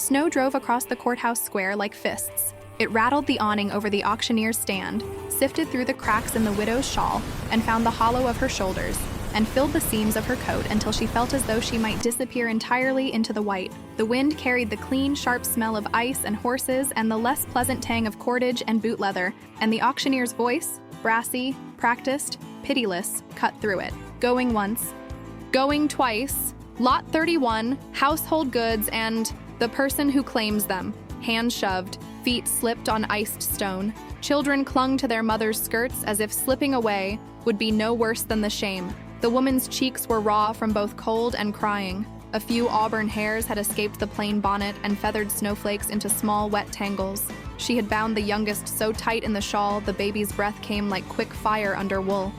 Snow drove across the courthouse square like fists. It rattled the awning over the auctioneer's stand, sifted through the cracks in the widow's shawl, and found the hollow of her shoulders, and filled the seams of her coat until she felt as though she might disappear entirely into the white. The wind carried the clean, sharp smell of ice and horses and the less pleasant tang of cordage and boot leather, and the auctioneer's voice, brassy, practiced, pitiless, cut through it. Going once, going twice, lot 31, household goods and the person who claims them. Hands shoved, feet slipped on iced stone. Children clung to their mother's skirts as if slipping away would be no worse than the shame. The woman's cheeks were raw from both cold and crying. A few auburn hairs had escaped the plain bonnet and feathered snowflakes into small, wet tangles. She had bound the youngest so tight in the shawl the baby's breath came like quick fire under wool.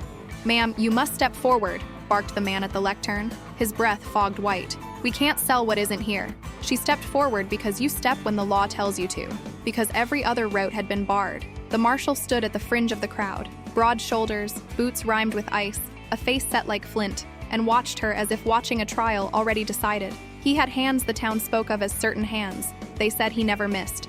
"Ma'am, you must step forward," barked the man at the lectern, his breath fogged white. "We can't sell what isn't here." She stepped forward because you step when the law tells you to, because every other route had been barred. The marshal stood at the fringe of the crowd, broad shoulders, boots rimed with ice, a face set like flint, and watched her as if watching a trial already decided. He had hands the town spoke of as certain hands. They said he never missed.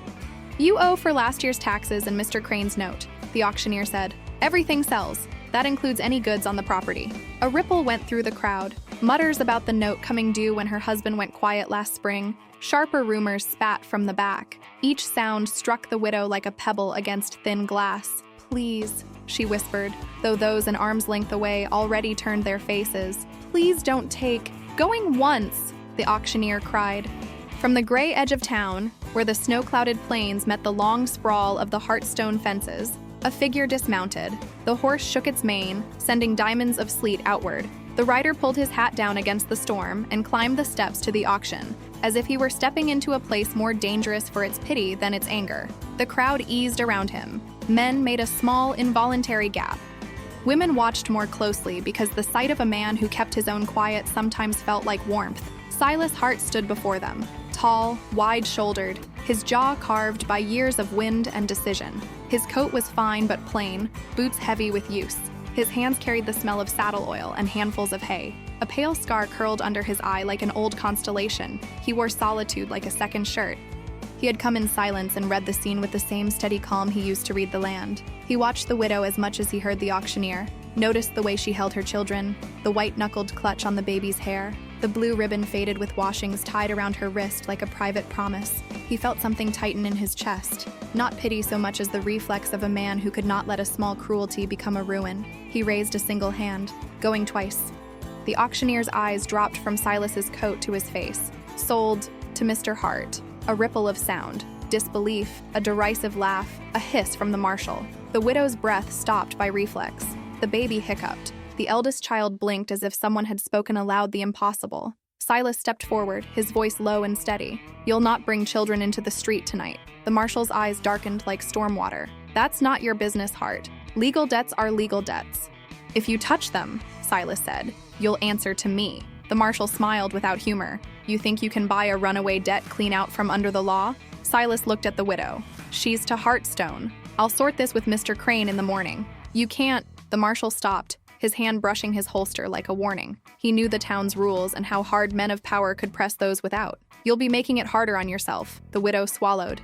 "You owe for last year's taxes and Mr. Crane's note," the auctioneer said. "Everything sells. That includes any goods on the property." A ripple went through the crowd. Mutters about the note coming due when her husband went quiet last spring. Sharper rumors spat from the back. Each sound struck the widow like a pebble against thin glass. "Please," she whispered, though those an arm's length away already turned their faces. "Please don't take." "Going once," the auctioneer cried. From the gray edge of town, where the snow-clouded plains met the long sprawl of the Hearthstone fences, a figure dismounted. The horse shook its mane, sending diamonds of sleet outward. The rider pulled his hat down against the storm and climbed the steps to the auction, as if he were stepping into a place more dangerous for its pity than its anger. The crowd eased around him. Men made a small, involuntary gap. Women watched more closely because the sight of a man who kept his own quiet sometimes felt like warmth. Silas Hart stood before them, tall, wide-shouldered, his jaw carved by years of wind and decision. His coat was fine but plain, boots heavy with use. His hands carried the smell of saddle oil and handfuls of hay. A pale scar curled under his eye like an old constellation. He wore solitude like a second shirt. He had come in silence and read the scene with the same steady calm he used to read the land. He watched the widow as much as he heard the auctioneer, noticed the way she held her children, the white-knuckled clutch on the baby's hair, the blue ribbon faded with washings tied around her wrist like a private promise. He felt something tighten in his chest, not pity so much as the reflex of a man who could not let a small cruelty become a ruin. He raised a single hand, going twice. The auctioneer's eyes dropped from Silas's coat to his face. "Sold to Mr. Hart." A ripple of sound, disbelief, a derisive laugh, a hiss from the marshal. The widow's breath stopped by reflex. The baby hiccuped. The eldest child blinked as if someone had spoken aloud the impossible. Silas stepped forward, his voice low and steady. "You'll not bring children into the street tonight." The marshal's eyes darkened like storm water. "That's not your business, Hart. Legal debts are legal debts." "If you touch them," Silas said, "you'll answer to me." The marshal smiled without humor. "You think you can buy a runaway debt clean out from under the law?" Silas looked at the widow. "She's to Hearthstone. I'll sort this with Mr. Crane in the morning." "You can't." The marshal stopped, his hand brushing his holster like a warning. He knew the town's rules and how hard men of power could press those without. "You'll be making it harder on yourself." The widow swallowed.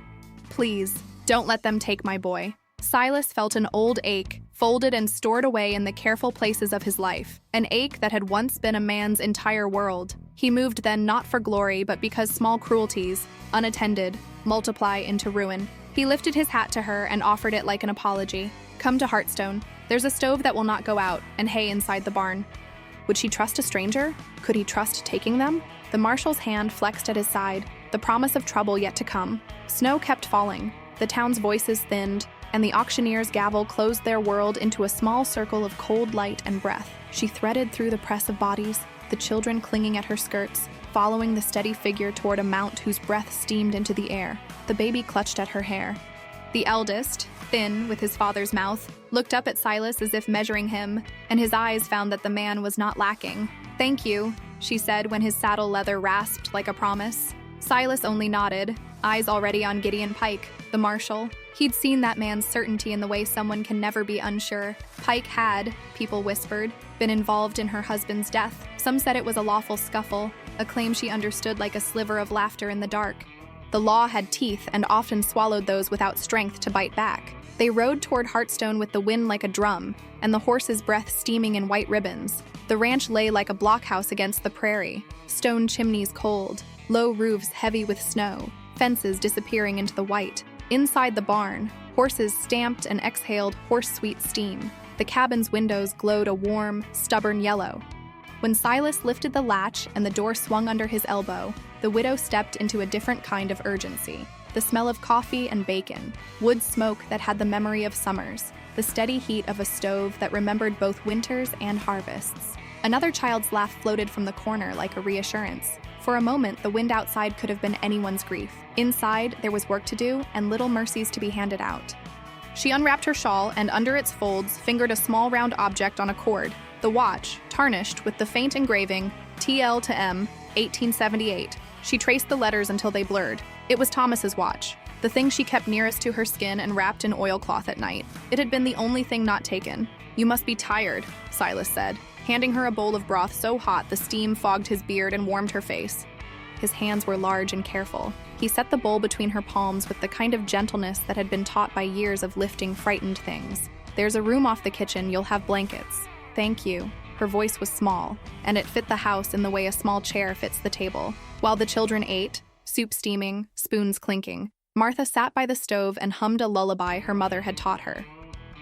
"Please, don't let them take my boy." Silas felt an old ache, folded and stored away in the careful places of his life, an ache that had once been a man's entire world. He moved then not for glory, but because small cruelties, unattended, multiply into ruin. He lifted his hat to her and offered it like an apology. "Come to Hearthstone. There's a stove that will not go out, and hay inside the barn." Would she trust a stranger? Could he trust taking them? The marshal's hand flexed at his side, the promise of trouble yet to come. Snow kept falling. The town's voices thinned, and the auctioneer's gavel closed their world into a small circle of cold light and breath. She threaded through the press of bodies, the children clinging at her skirts, following the steady figure toward a mount whose breath steamed into the air. The baby clutched at her hair. The eldest, thin with his father's mouth, looked up at Silas as if measuring him, and his eyes found that the man was not lacking. "Thank you," she said when his saddle leather rasped like a promise. Silas only nodded, eyes already on Gideon Pike, the marshal. He'd seen that man's certainty in the way someone can never be unsure. Pike had, people whispered, been involved in her husband's death. Some said it was a lawful scuffle, a claim she understood like a sliver of laughter in the dark. The law had teeth and often swallowed those without strength to bite back. They rode toward Hearthstone with the wind like a drum, and the horses' breath steaming in white ribbons. The ranch lay like a blockhouse against the prairie, stone chimneys cold, low roofs heavy with snow, fences disappearing into the white. Inside the barn, horses stamped and exhaled horse-sweet steam. The cabin's windows glowed a warm, stubborn yellow. When Silas lifted the latch and the door swung under his elbow, the widow stepped into a different kind of urgency. The smell of coffee and bacon, wood smoke that had the memory of summers, the steady heat of a stove that remembered both winters and harvests. Another child's laugh floated from the corner like a reassurance. For a moment, the wind outside could have been anyone's grief. Inside, there was work to do and little mercies to be handed out. She unwrapped her shawl and, under its folds, fingered a small round object on a cord. The watch, tarnished with the faint engraving, TL to M, 1878. She traced the letters until they blurred. It was Thomas's watch, the thing she kept nearest to her skin and wrapped in oilcloth at night. It had been the only thing not taken. "You must be tired," Silas said, handing her a bowl of broth so hot the steam fogged his beard and warmed her face. His hands were large and careful. He set the bowl between her palms with the kind of gentleness that had been taught by years of lifting frightened things. "There's a room off the kitchen, you'll have blankets." "Thank you." Her voice was small, and it fit the house in the way a small chair fits the table. While the children ate, soup steaming, spoons clinking, Martha sat by the stove and hummed a lullaby her mother had taught her.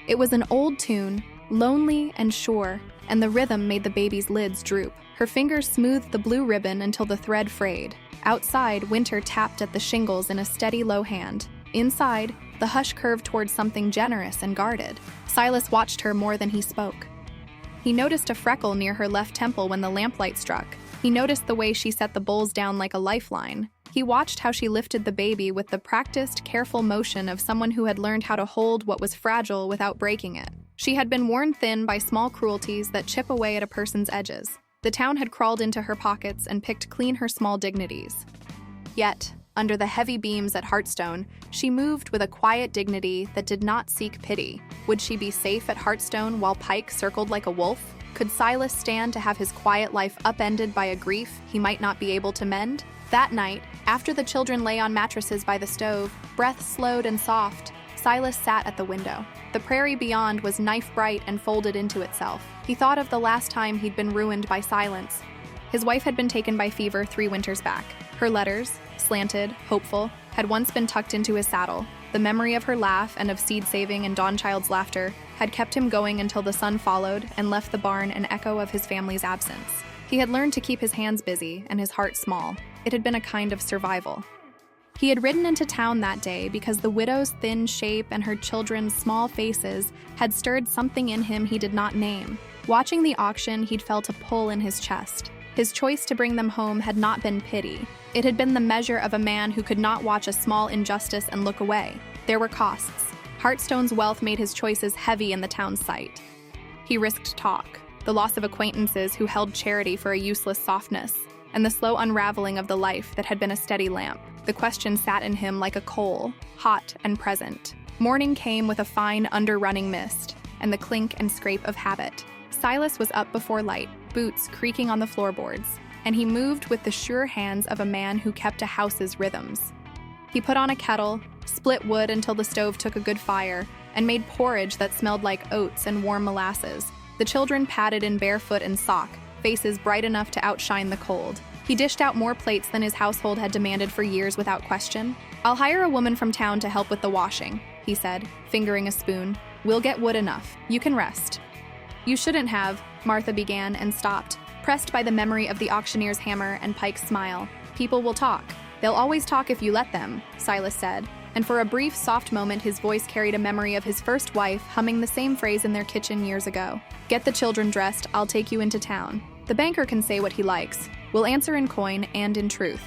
It was an old tune, lonely and sure, and the rhythm made the baby's lids droop. Her fingers smoothed the blue ribbon until the thread frayed. Outside, winter tapped at the shingles in a steady low hand. Inside, the hush curved towards something generous and guarded. Silas watched her more than he spoke. He noticed a freckle near her left temple when the lamplight struck. He noticed the way she set the bowls down like a lifeline. He watched how she lifted the baby with the practiced, careful motion of someone who had learned how to hold what was fragile without breaking it. She had been worn thin by small cruelties that chip away at a person's edges. The town had crawled into her pockets and picked clean her small dignities. Yet, under the heavy beams at Hearthstone, she moved with a quiet dignity that did not seek pity. Would she be safe at Hearthstone while Pike circled like a wolf? Could Silas stand to have his quiet life upended by a grief he might not be able to mend? That night, after the children lay on mattresses by the stove, breath slowed and soft, Silas sat at the window. The prairie beyond was knife-bright and folded into itself. He thought of the last time he'd been ruined by silence. His wife had been taken by fever 3 winters back. Her letters, slanted, hopeful, had once been tucked into his saddle. The memory of her laugh and of seed-saving and Dawnchild's laughter had kept him going until the sun followed and left the barn an echo of his family's absence. He had learned to keep his hands busy and his heart small. It had been a kind of survival. He had ridden into town that day because the widow's thin shape and her children's small faces had stirred something in him he did not name. Watching the auction, he'd felt a pull in his chest. His choice to bring them home had not been pity. It had been the measure of a man who could not watch a small injustice and look away. There were costs. Hearthstone's wealth made his choices heavy in the town's sight. He risked talk, the loss of acquaintances who held charity for a useless softness, and the slow unraveling of the life that had been a steady lamp. The question sat in him like a coal, hot and present. Morning came with a fine underrunning mist, and the clink and scrape of habit. Silas was up before light, boots creaking on the floorboards, and he moved with the sure hands of a man who kept a house's rhythms. He put on a kettle, split wood until the stove took a good fire, and made porridge that smelled like oats and warm molasses. The children padded in barefoot and sock, faces bright enough to outshine the cold. He dished out more plates than his household had demanded for years without question. "I'll hire a woman from town to help with the washing," he said, fingering a spoon. "We'll get wood enough. You can rest." "You shouldn't have," Martha began and stopped, pressed by the memory of the auctioneer's hammer and Pike's smile. "People will talk. They'll always talk if you let them," Silas said, and for a brief, soft moment his voice carried a memory of his first wife humming the same phrase in their kitchen years ago. "Get the children dressed, I'll take you into town. The banker can say what he likes. We'll answer in coin and in truth."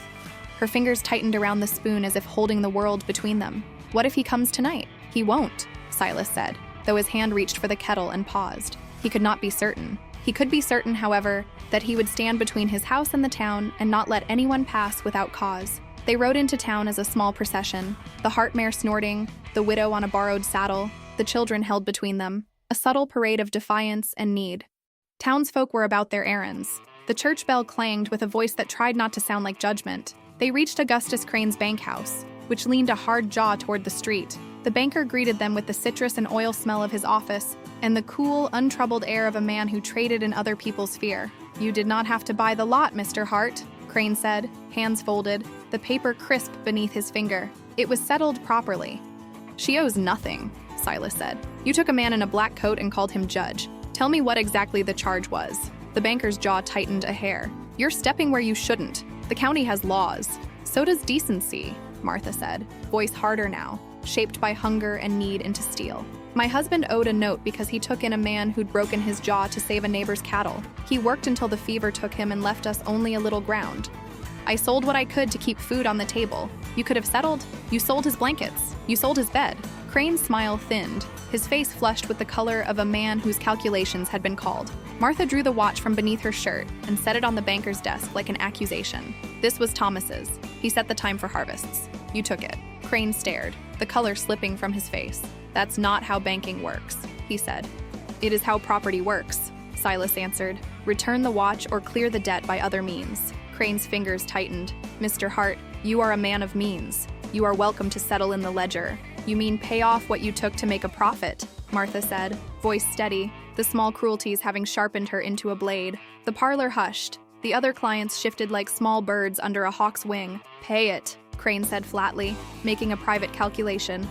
Her fingers tightened around the spoon as if holding the world between them. "What if he comes tonight?" "He won't," Silas said, though his hand reached for the kettle and paused. He could not be certain. He could be certain, however, that he would stand between his house and the town and not let anyone pass without cause. They rode into town as a small procession, the hart mare snorting, the widow on a borrowed saddle, the children held between them, a subtle parade of defiance and need. Townsfolk were about their errands. The church bell clanged with a voice that tried not to sound like judgment. They reached Augustus Crane's bank house, which leaned a hard jaw toward the street. The banker greeted them with the citrus and oil smell of his office and the cool, untroubled air of a man who traded in other people's fear. "You did not have to buy the lot, Mr. Hart," Crane said, hands folded, the paper crisp beneath his finger. "It was settled properly." "She owes nothing," Silas said. "You took a man in a black coat and called him judge. Tell me what exactly the charge was." The banker's jaw tightened a hair. "You're stepping where you shouldn't. The county has laws. So does decency," Martha said, voice harder now, shaped by hunger and need into steel. "My husband owed a note because he took in a man who'd broken his jaw to save a neighbor's cattle. He worked until the fever took him and left us only a little ground. I sold what I could to keep food on the table. You could have settled. You sold his blankets. You sold his bed." Crane's smile thinned, his face flushed with the color of a man whose calculations had been called. Martha drew the watch from beneath her shirt and set it on the banker's desk like an accusation. "This was Thomas's. He set the time for harvests. You took it." Crane stared, the color slipping from his face. "That's not how banking works," he said. "It is how property works," Silas answered. "Return the watch or clear the debt by other means." Crane's fingers tightened. "Mr. Hart, you are a man of means. You are welcome to settle in the ledger." "You mean pay off what you took to make a profit," Martha said, voice steady, the small cruelties having sharpened her into a blade. The parlor hushed. The other clients shifted like small birds under a hawk's wing. "Pay it," Crane said flatly, making a private calculation.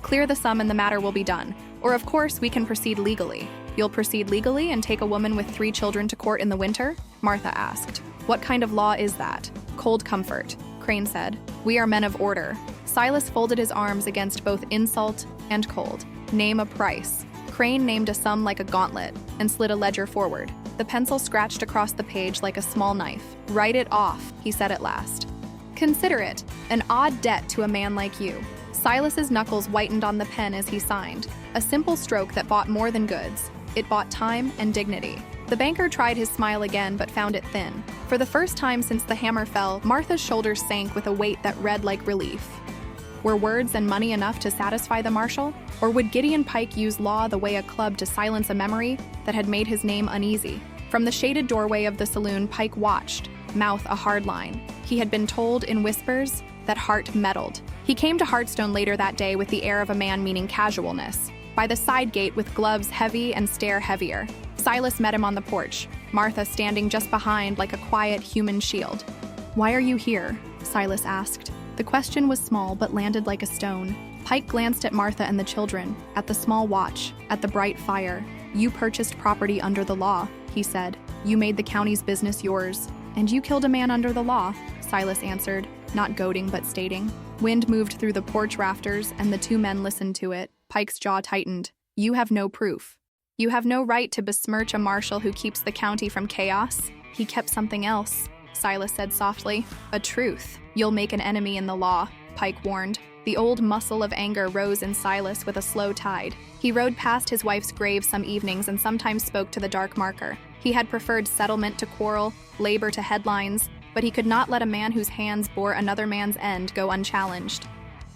"Clear the sum and the matter will be done. Or of course we can proceed legally." "You'll proceed legally and take a woman with 3 children to court in the winter?" Martha asked. "What kind of law is that?" "Cold comfort," Crane said. "We are men of order." Silas folded his arms against both insult and cold. "Name a price." Crane named a sum like a gauntlet and slid a ledger forward. The pencil scratched across the page like a small knife. "Write it off," he said at last. "Consider it an odd debt to a man like you." Silas's knuckles whitened on the pen as he signed. A simple stroke that bought more than goods. It bought time and dignity. The banker tried his smile again but found it thin. For the first time since the hammer fell, Martha's shoulders sank with a weight that read like relief. Were words and money enough to satisfy the marshal? Or would Gideon Pike use law the way a club to silence a memory that had made his name uneasy? From the shaded doorway of the saloon, Pike watched, mouth a hard line. He had been told in whispers that Hart meddled. He came to Hearthstone later that day with the air of a man meaning casualness, by the side gate with gloves heavy and stare heavier. Silas met him on the porch, Martha standing just behind like a quiet human shield. "Why are you here?" Silas asked. The question was small but landed like a stone. Pike glanced at Martha and the children, at the small watch, at the bright fire. "You purchased property under the law," he said. "You made the county's business yours. And you killed a man under the law," Silas answered, not goading but stating. Wind moved through the porch rafters and the 2 men listened to it. Pike's jaw tightened. "You have no proof. You have no right to besmirch a marshal who keeps the county from chaos." "He kept something else," Silas said softly. "A truth. You'll make an enemy in the law," Pike warned. The old muscle of anger rose in Silas with a slow tide. He rode past his wife's grave some evenings and sometimes spoke to the dark marker. He had preferred settlement to quarrel, labor to headlines, but he could not let a man whose hands bore another man's end go unchallenged.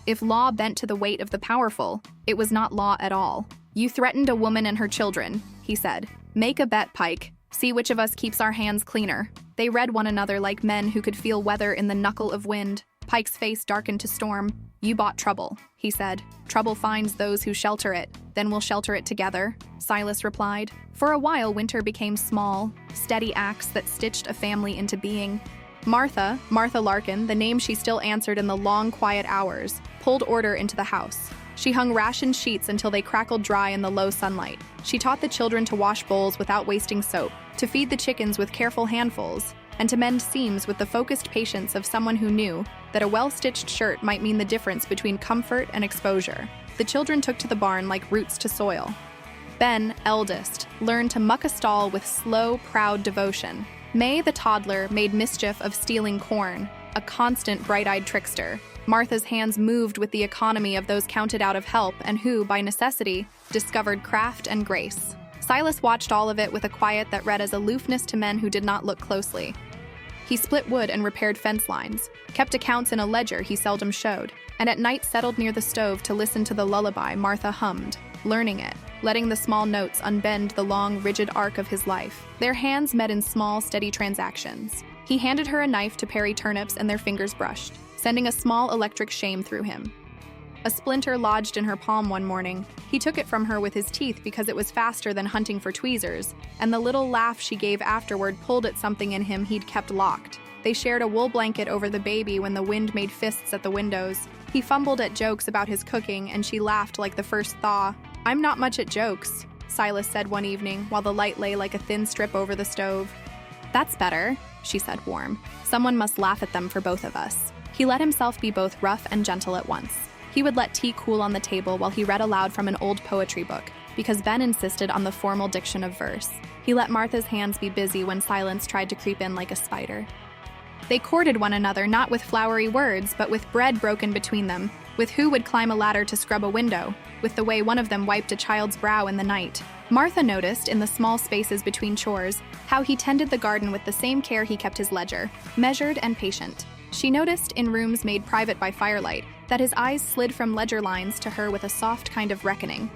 If law bent to the weight of the powerful, it was not law at all. "You threatened a woman and her children," he said. "Make a bet, Pike. See which of us keeps our hands cleaner." They read one another like men who could feel weather in the knuckle of wind. Pike's face darkened to storm. "You bought trouble," he said. "Trouble finds those who shelter it. Then we'll shelter it together," Silas replied. For a while, winter became small, steady acts that stitched a family into being. Martha Larkin, the name she still answered in the long, quiet hours, pulled order into the house. She hung ration sheets until they crackled dry in the low sunlight. She taught the children to wash bowls without wasting soap, to feed the chickens with careful handfuls, and to mend seams with the focused patience of someone who knew that a well-stitched shirt might mean the difference between comfort and exposure. The children took to the barn like roots to soil. Ben, eldest, learned to muck a stall with slow, proud devotion. May, the toddler, made mischief of stealing corn, a constant bright-eyed trickster. Martha's hands moved with the economy of those counted out of help and who, by necessity, discovered craft and grace. Silas watched all of it with a quiet that read as aloofness to men who did not look closely. He split wood and repaired fence lines, kept accounts in a ledger he seldom showed, and at night settled near the stove to listen to the lullaby Martha hummed, learning it, letting the small notes unbend the long, rigid arc of his life. Their hands met in small, steady transactions. He handed her a knife to parry turnips and their fingers brushed, sending a small electric shame through him. A splinter lodged in her palm one morning. He took it from her with his teeth because it was faster than hunting for tweezers, and the little laugh she gave afterward pulled at something in him he'd kept locked. They shared a wool blanket over the baby when the wind made fists at the windows. He fumbled at jokes about his cooking, and she laughed like the first thaw. "I'm not much at jokes," Silas said one evening while the light lay like a thin strip over the stove. "That's better," she said, warm. "Someone must laugh at them for both of us." He let himself be both rough and gentle at once. He would let tea cool on the table while he read aloud from an old poetry book, because Ben insisted on the formal diction of verse. He let Martha's hands be busy when silence tried to creep in like a spider. They courted one another not with flowery words, but with bread broken between them, with who would climb a ladder to scrub a window, with the way one of them wiped a child's brow in the night. Martha noticed, in the small spaces between chores, how he tended the garden with the same care he kept his ledger, measured and patient. She noticed, in rooms made private by firelight, that his eyes slid from ledger lines to her with a soft kind of reckoning.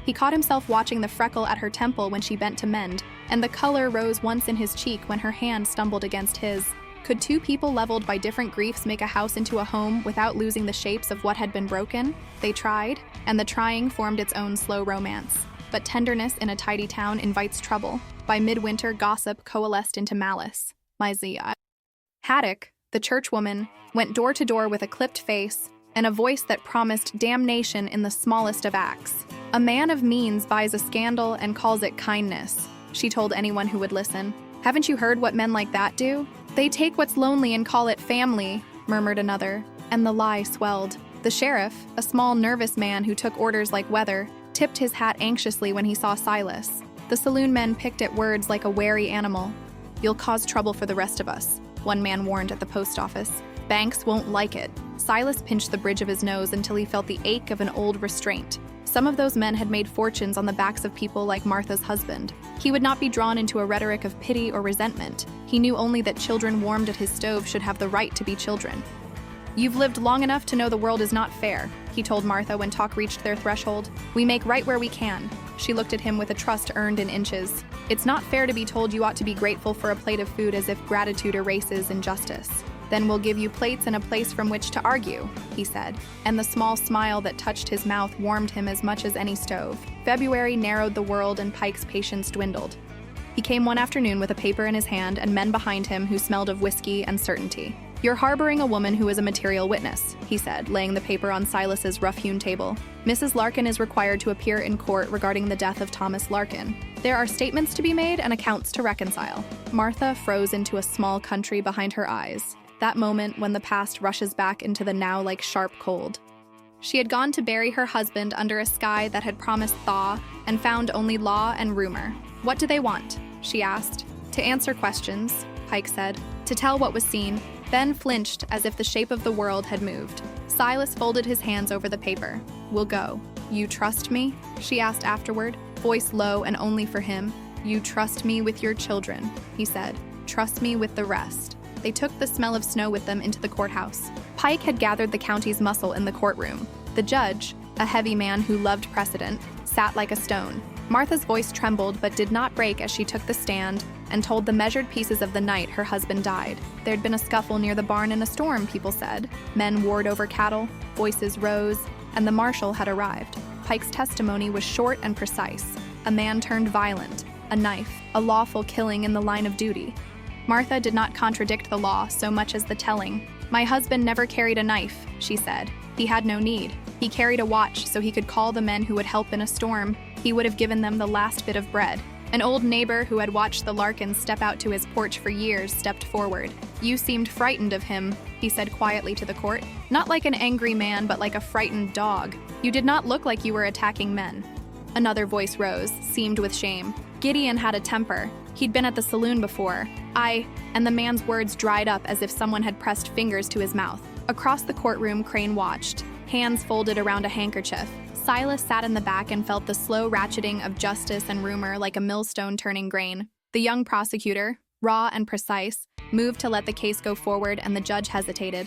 He caught himself watching the freckle at her temple when she bent to mend, and the color rose once in his cheek when her hand stumbled against his. Could two people leveled by different griefs make a house into a home without losing the shapes of what had been broken? They tried, and the trying formed its own slow romance. But tenderness in a tidy town invites trouble. By midwinter, gossip coalesced into malice. Mysia Haddock, the churchwoman, went door to door with a clipped face and a voice that promised damnation in the smallest of acts. "A man of means buys a scandal and calls it kindness," she told anyone who would listen. "Haven't you heard what men like that do? They take what's lonely and call it family," murmured another, and the lie swelled. The sheriff, a small, nervous man who took orders like weather, tipped his hat anxiously when he saw Silas. The saloon men picked at words like a wary animal. "You'll cause trouble for the rest of us," one man warned at the post office. "Banks won't like it." Silas pinched the bridge of his nose until he felt the ache of an old restraint. Some of those men had made fortunes on the backs of people like Martha's husband. He would not be drawn into a rhetoric of pity or resentment. He knew only that children warmed at his stove should have the right to be children. "You've lived long enough to know the world is not fair," he told Martha when talk reached their threshold. "We make right where we can." She looked at him with a trust earned in inches. "It's not fair to be told you ought to be grateful for a plate of food as if gratitude erases injustice." "Then we'll give you plates and a place from which to argue," he said, and the small smile that touched his mouth warmed him as much as any stove. February narrowed the world and Pike's patience dwindled. He came one afternoon with a paper in his hand and men behind him who smelled of whiskey and certainty. "You're harboring a woman who is a material witness," he said, laying the paper on Silas's rough-hewn table. "Mrs. Larkin is required to appear in court regarding the death of Thomas Larkin. There are statements to be made and accounts to reconcile." Martha froze into a small country behind her eyes, that moment when the past rushes back into the now like sharp cold. She had gone to bury her husband under a sky that had promised thaw and found only law and rumor. "What do they want?" she asked. "To answer questions," Pike said. "To tell what was seen." Ben flinched as if the shape of the world had moved. Silas folded his hands over the paper. "We'll go." "You trust me?" she asked afterward, voice low and only for him. "You trust me with your children," he said. "Trust me with the rest." They took the smell of snow with them into the courthouse. Pike had gathered the county's muscle in the courtroom. The judge, a heavy man who loved precedent, sat like a stone. Martha's voice trembled but did not break as she took the stand and told the measured pieces of the night her husband died. There'd been a scuffle near the barn in a storm, people said. Men warred over cattle, voices rose, and the marshal had arrived. Pike's testimony was short and precise. A man turned violent, a knife, a lawful killing in the line of duty. Martha did not contradict the law so much as the telling. "My husband never carried a knife," she said. "He had no need. He carried a watch so he could call the men who would help in a storm. He would have given them the last bit of bread." An old neighbor who had watched the Larkins step out to his porch for years stepped forward. "You seemed frightened of him," he said quietly to the court. "Not like an angry man, but like a frightened dog. You did not look like you were attacking men." Another voice rose, seamed with shame. "Gideon had a temper. He'd been at the saloon before. And the man's words dried up as if someone had pressed fingers to his mouth. Across the courtroom, Crane watched, hands folded around a handkerchief. Silas sat in the back and felt the slow ratcheting of justice and rumor like a millstone turning grain. The young prosecutor, raw and precise, moved to let the case go forward, and the judge hesitated.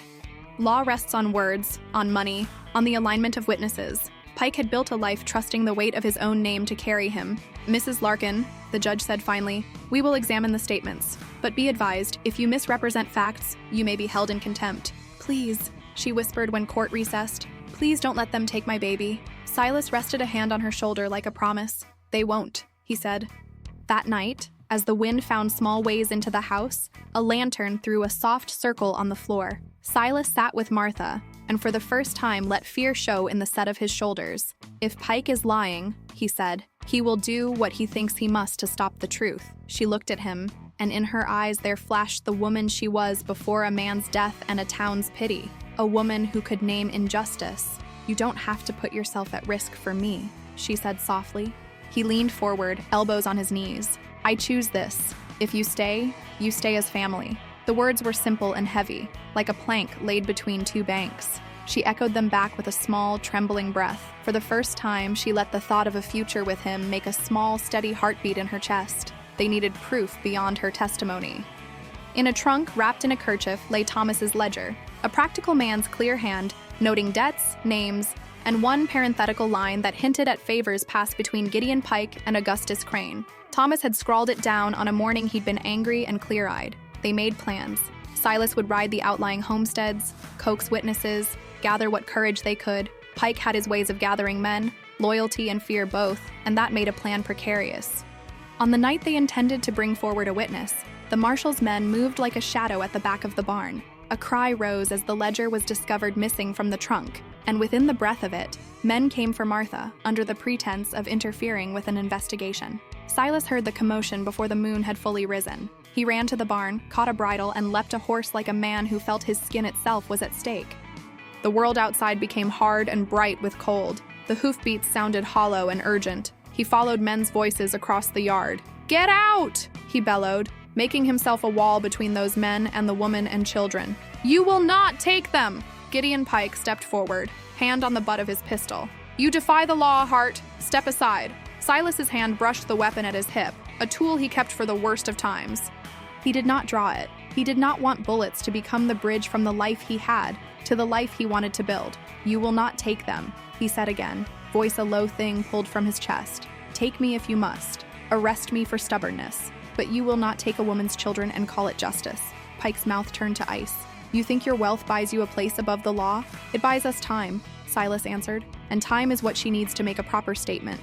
"Law rests on words, on money, on the alignment of witnesses," Pike had built a life trusting the weight of his own name to carry him. "Mrs. Larkin," the judge said finally, "we will examine the statements. But be advised, if you misrepresent facts, you may be held in contempt." "Please," she whispered when court recessed. "Please don't let them take my baby." Silas rested a hand on her shoulder like a promise. "They won't," he said. That night, as the wind found small ways into the house, a lantern threw a soft circle on the floor. Silas sat with Martha, and for the first time let fear show in the set of his shoulders. "If Pike is lying," he said, "he will do what he thinks he must to stop the truth." She looked at him, and in her eyes there flashed the woman she was before a man's death and a town's pity. A woman who could name injustice. "You don't have to put yourself at risk for me," she said softly. He leaned forward, elbows on his knees. "I choose this. If you stay as family." The words were simple and heavy, like a plank laid between two banks. She echoed them back with a small, trembling breath. For the first time, she let the thought of a future with him make a small, steady heartbeat in her chest. They needed proof beyond her testimony. In a trunk wrapped in a kerchief lay Thomas's ledger, a practical man's clear hand, noting debts, names, and one parenthetical line that hinted at favors passed between Gideon Pike and Augustus Crane. Thomas had scrawled it down on a morning he'd been angry and clear-eyed. They made plans. Silas would ride the outlying homesteads, coax witnesses, gather what courage they could. Pike had his ways of gathering men, loyalty and fear both, and that made a plan precarious. On the night they intended to bring forward a witness, the marshal's men moved like a shadow at the back of the barn. A cry rose as the ledger was discovered missing from the trunk, and within the breath of it, men came for Martha under the pretense of interfering with an investigation. Silas heard the commotion before the moon had fully risen. He ran to the barn, caught a bridle, and leapt a horse like a man who felt his skin itself was at stake. The world outside became hard and bright with cold. The hoofbeats sounded hollow and urgent. He followed men's voices across the yard. "Get out!" he bellowed, making himself a wall between those men and the woman and children. "You will not take them!" Gideon Pike stepped forward, hand on the butt of his pistol. "You defy the law, Hart. Step aside." Silas's hand brushed the weapon at his hip, a tool he kept for the worst of times. He did not draw it. He did not want bullets to become the bridge from the life he had to the life he wanted to build. "You will not take them," he said again, voice a low thing pulled from his chest. "Take me if you must. Arrest me for stubbornness. But you will not take a woman's children and call it justice." Pike's mouth turned to ice. "You think your wealth buys you a place above the law? It buys us time," Silas answered, "and time is what she needs to make a proper statement."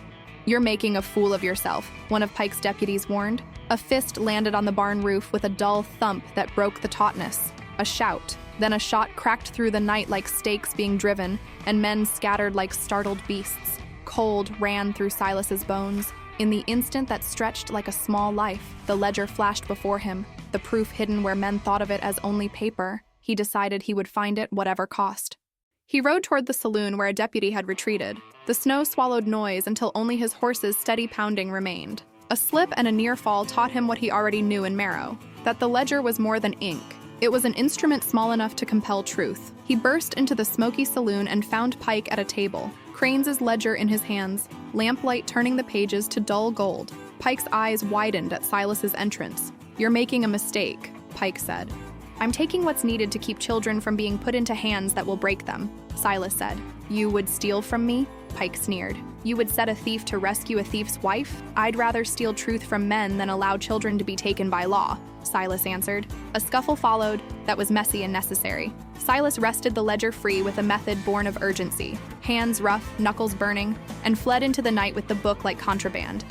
"You're making a fool of yourself," one of Pike's deputies warned. A fist landed on the barn roof with a dull thump that broke the tautness. A shout, then a shot cracked through the night like stakes being driven, and men scattered like startled beasts. Cold ran through Silas's bones. In the instant that stretched like a small life, the ledger flashed before him, the proof hidden where men thought of it as only paper. He decided he would find it whatever cost. He rode toward the saloon where a deputy had retreated. The snow swallowed noise until only his horse's steady pounding remained. A slip and a near fall taught him what he already knew in Marrow, that the ledger was more than ink. It was an instrument small enough to compel truth. He burst into the smoky saloon and found Pike at a table, Crane's ledger in his hands, lamplight turning the pages to dull gold. Pike's eyes widened at Silas's entrance. "You're making a mistake," Pike said. "I'm taking what's needed to keep children from being put into hands that will break them," Silas said. "You would steal from me?" Pike sneered. "You would set a thief to rescue a thief's wife? I'd rather steal truth from men than allow children to be taken by law," Silas answered. A scuffle followed that was messy and necessary. Silas wrested the ledger free with a method born of urgency, hands rough, knuckles burning, and fled into the night with the book like contraband.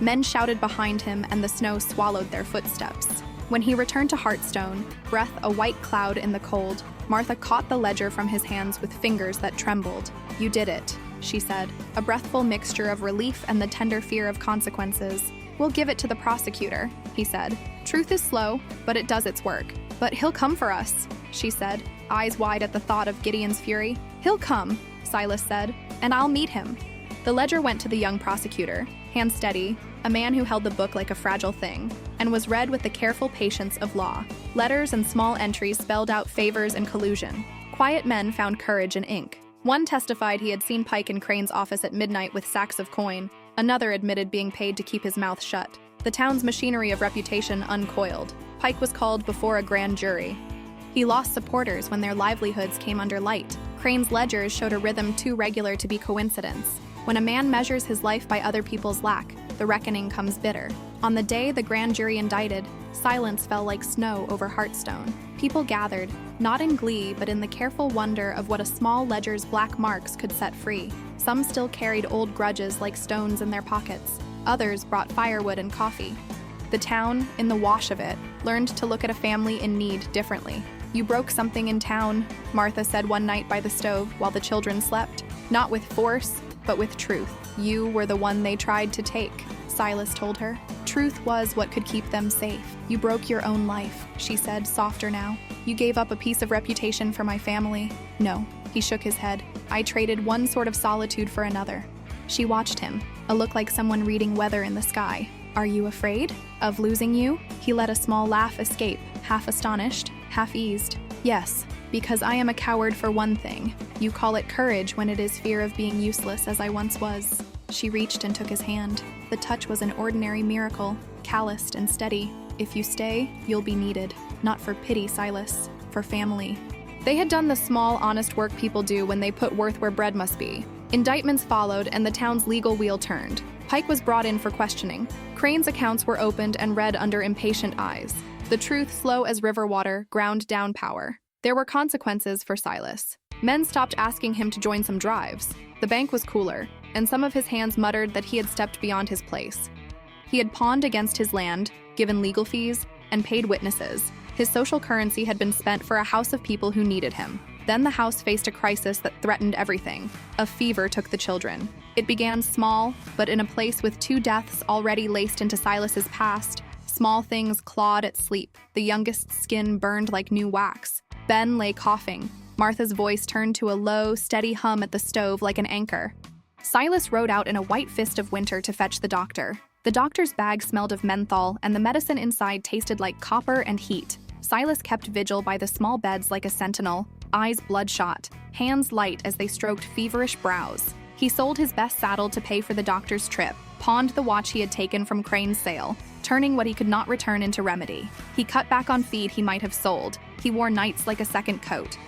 Men shouted behind him, and the snow swallowed their footsteps. When he returned to Heartstone, breath a white cloud in the cold, Martha caught the ledger from his hands with fingers that trembled. "You did it," she said, a breathful mixture of relief and the tender fear of consequences. "We'll give it to the prosecutor," he said. "Truth is slow, but it does its work." "But he'll come for us," she said, eyes wide at the thought of Gideon's fury. "He'll come," Silas said, "and I'll meet him." The ledger went to the young prosecutor, hand steady, a man who held the book like a fragile thing, and was read with the careful patience of law. Letters and small entries spelled out favors and collusion. Quiet men found courage in ink. One testified he had seen Pike in Crane's office at midnight with sacks of coin. Another admitted being paid to keep his mouth shut. The town's machinery of reputation uncoiled. Pike was called before a grand jury. He lost supporters when their livelihoods came under light. Crane's ledgers showed a rhythm too regular to be coincidence. When a man measures his life by other people's lack, the reckoning comes bitter. On the day the grand jury indicted, silence fell like snow over Hearthstone. People gathered, not in glee but in the careful wonder of what a small ledger's black marks could set free. Some still carried old grudges like stones in their pockets. Others brought firewood and coffee. The town, in the wash of it, learned to look at a family in need differently. "You broke something in town," Martha said one night by the stove while the children slept. "Not with force, but with truth. You were the one they tried to take," Silas told her. "Truth was what could keep them safe. You broke your own life," she said, softer now. "You gave up a piece of reputation for my family." "No," he shook his head. "I traded one sort of solitude for another." She watched him, a look like someone reading weather in the sky. "Are you afraid of losing you?" He let a small laugh escape, half astonished, half eased. "Yes, because I am a coward for one thing. You call it courage when it is fear of being useless as I once was." She reached and took his hand. The touch was an ordinary miracle, calloused and steady. "If you stay, you'll be needed. Not for pity, Silas, for family." They had done the small, honest work people do when they put worth where bread must be. Indictments followed and the town's legal wheel turned. Pike was brought in for questioning. Crane's accounts were opened and read under impatient eyes. The truth, slow as river water, ground down power. There were consequences for Silas. Men stopped asking him to join some drives. The bank was cooler, and some of his hands muttered that he had stepped beyond his place. He had pawned against his land, given legal fees, and paid witnesses. His social currency had been spent for a house of people who needed him. Then the house faced a crisis that threatened everything. A fever took the children. It began small, but in a place with 2 deaths already laced into Silas's past, small things clawed at sleep. The youngest's skin burned like new wax. Ben lay coughing. Martha's voice turned to a low, steady hum at the stove like an anchor. Silas rode out in a white fist of winter to fetch the doctor. The doctor's bag smelled of menthol, and the medicine inside tasted like copper and heat. Silas kept vigil by the small beds like a sentinel, eyes bloodshot, hands light as they stroked feverish brows. He sold his best saddle to pay for the doctor's trip, pawned the watch he had taken from Crane's sale, turning what he could not return into remedy. He cut back on feed he might have sold. He wore nights like a second coat.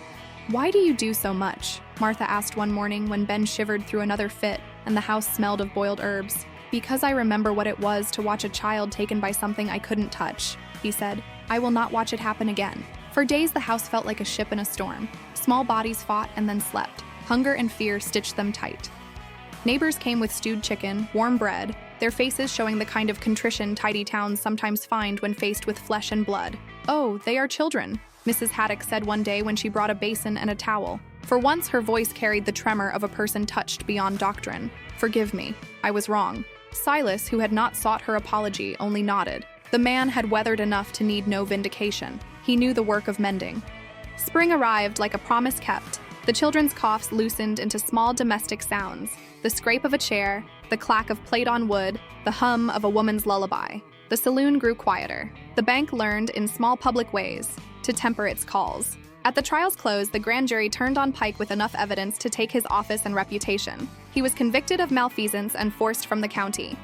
"Why do you do so much?" Martha asked one morning when Ben shivered through another fit and the house smelled of boiled herbs. "Because I remember what it was to watch a child taken by something I couldn't touch," he said. "I will not watch it happen again." For days the house felt like a ship in a storm. Small bodies fought and then slept. Hunger and fear stitched them tight. Neighbors came with stewed chicken, warm bread, their faces showing the kind of contrition tidy towns sometimes find when faced with flesh and blood. "Oh, they are children," Mrs. Haddock said one day when she brought a basin and a towel. For once her voice carried the tremor of a person touched beyond doctrine. "Forgive me, I was wrong." Silas, who had not sought her apology, only nodded. The man had weathered enough to need no vindication. He knew the work of mending. Spring arrived like a promise kept. The children's coughs loosened into small domestic sounds. The scrape of a chair, the clack of plate on wood, the hum of a woman's lullaby. The saloon grew quieter. The bank learned, in small public ways, to temper its calls. At the trial's close, the grand jury turned on Pike with enough evidence to take his office and reputation. He was convicted of malfeasance and forced from the county.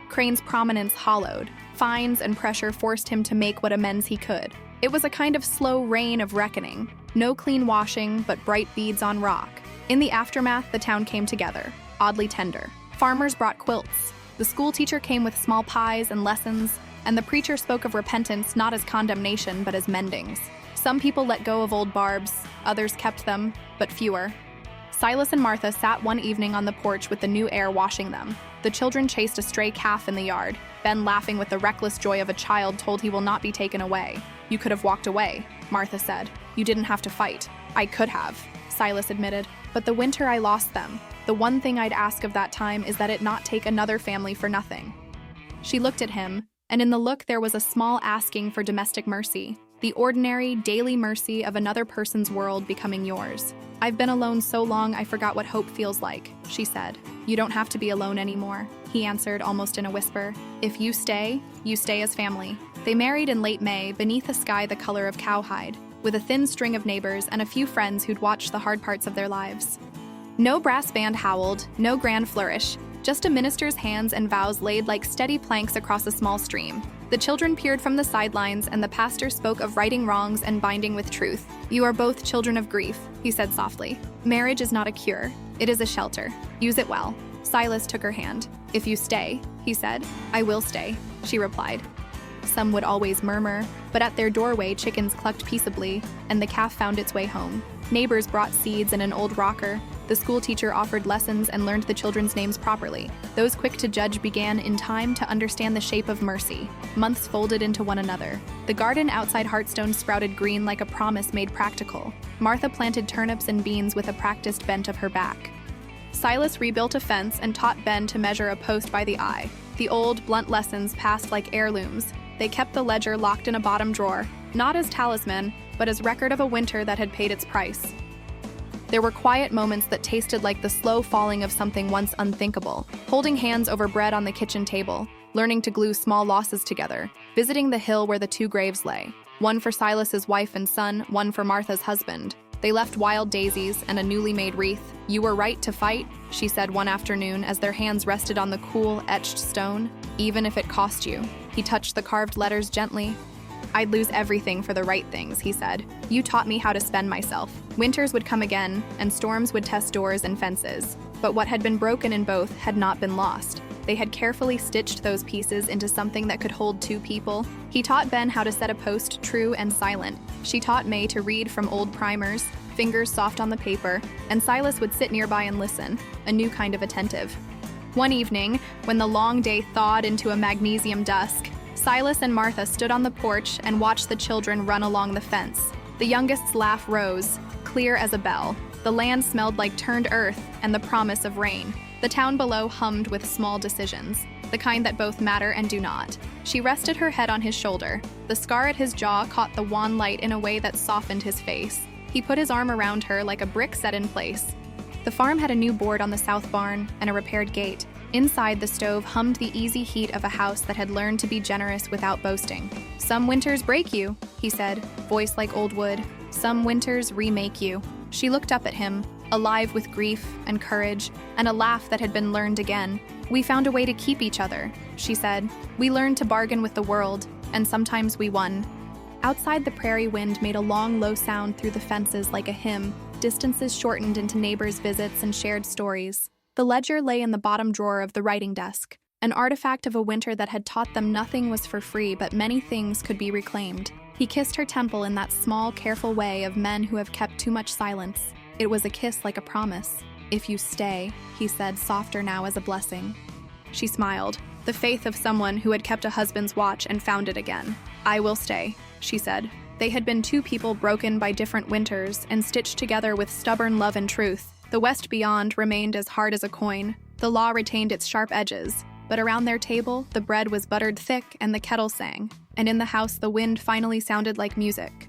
Crane's prominence hollowed. Fines and pressure forced him to make what amends he could. It was a kind of slow rain of reckoning. No clean washing, but bright beads on rock. In the aftermath, the town came together, oddly tender. Farmers brought quilts. The school teacher came with small pies and lessons, and the preacher spoke of repentance not as condemnation, but as mendings. Some people let go of old barbs, others kept them, but fewer. Silas and Martha sat one evening on the porch with the new air washing them. The children chased a stray calf in the yard, Ben laughing with the reckless joy of a child told he will not be taken away. "You could have walked away," Martha said. "You didn't have to fight." "I could have," Silas admitted. "But the winter I lost them. The one thing I'd ask of that time is that it not take another family for nothing." She looked at him, and in the look there was a small asking for domestic mercy. The ordinary, daily mercy of another person's world becoming yours. "I've been alone so long I forgot what hope feels like," she said. "You don't have to be alone anymore," he answered almost in a whisper. "If you stay as family." They married in late May beneath a sky the color of cowhide, with a thin string of neighbors and a few friends who'd watched the hard parts of their lives. No brass band howled, no grand flourish, just a minister's hands and vows laid like steady planks across a small stream. The children peered from the sidelines, and the pastor spoke of righting wrongs and binding with truth. "You are both children of grief," he said softly. "Marriage is not a cure. It is a shelter. Use it well." Silas took her hand. "If you stay," he said. "I will stay," she replied. Some would always murmur, but at their doorway chickens clucked peaceably, and the calf found its way home. Neighbors brought seeds and an old rocker. The schoolteacher offered lessons and learned the children's names properly. Those quick to judge began in time to understand the shape of mercy. Months folded into one another. The garden outside Hearthstone sprouted green like a promise made practical. Martha planted turnips and beans with a practiced bent of her back. Silas rebuilt a fence and taught Ben to measure a post by the eye. The old, blunt lessons passed like heirlooms. They kept the ledger locked in a bottom drawer, not as talisman, but as record of a winter that had paid its price. There were quiet moments that tasted like the slow falling of something once unthinkable. Holding hands over bread on the kitchen table, learning to glue small losses together, visiting the hill where the two graves lay. One for Silas's wife and son, one for Martha's husband. They left wild daisies and a newly made wreath. "You were right to fight," she said one afternoon as their hands rested on the cool, etched stone, "even if it cost you." He touched the carved letters gently. "I'd lose everything for the right things," he said. "You taught me how to spend myself." Winters would come again, and storms would test doors and fences. But what had been broken in both had not been lost. They had carefully stitched those pieces into something that could hold two people. He taught Ben how to set a post true and silent. She taught May to read from old primers, fingers soft on the paper, and Silas would sit nearby and listen, a new kind of attentive. One evening, when the long day thawed into a magnesium dusk, Silas and Martha stood on the porch and watched the children run along the fence. The youngest's laugh rose, clear as a bell. The land smelled like turned earth and the promise of rain. The town below hummed with small decisions, the kind that both matter and do not. She rested her head on his shoulder. The scar at his jaw caught the wan light in a way that softened his face. He put his arm around her like a brick set in place. The farm had a new board on the south barn and a repaired gate. Inside, the stove hummed the easy heat of a house that had learned to be generous without boasting. "Some winters break you," he said, voice like old wood. "Some winters remake you." She looked up at him, alive with grief and courage, and a laugh that had been learned again. "We found a way to keep each other," she said. "We learned to bargain with the world, and sometimes we won." Outside, the prairie wind made a long, low sound through the fences like a hymn. Distances shortened into neighbors' visits and shared stories. The ledger lay in the bottom drawer of the writing desk, an artifact of a winter that had taught them nothing was for free, but many things could be reclaimed. He kissed her temple in that small, careful way of men who have kept too much silence. It was a kiss like a promise. "If you stay," he said, softer now as a blessing. She smiled, the faith of someone who had kept a husband's watch and found it again. "I will stay," she said. They had been two people broken by different winters and stitched together with stubborn love and truth. The West beyond remained as hard as a coin. The law retained its sharp edges, but around their table, the bread was buttered thick and the kettle sang. And in the house, the wind finally sounded like music.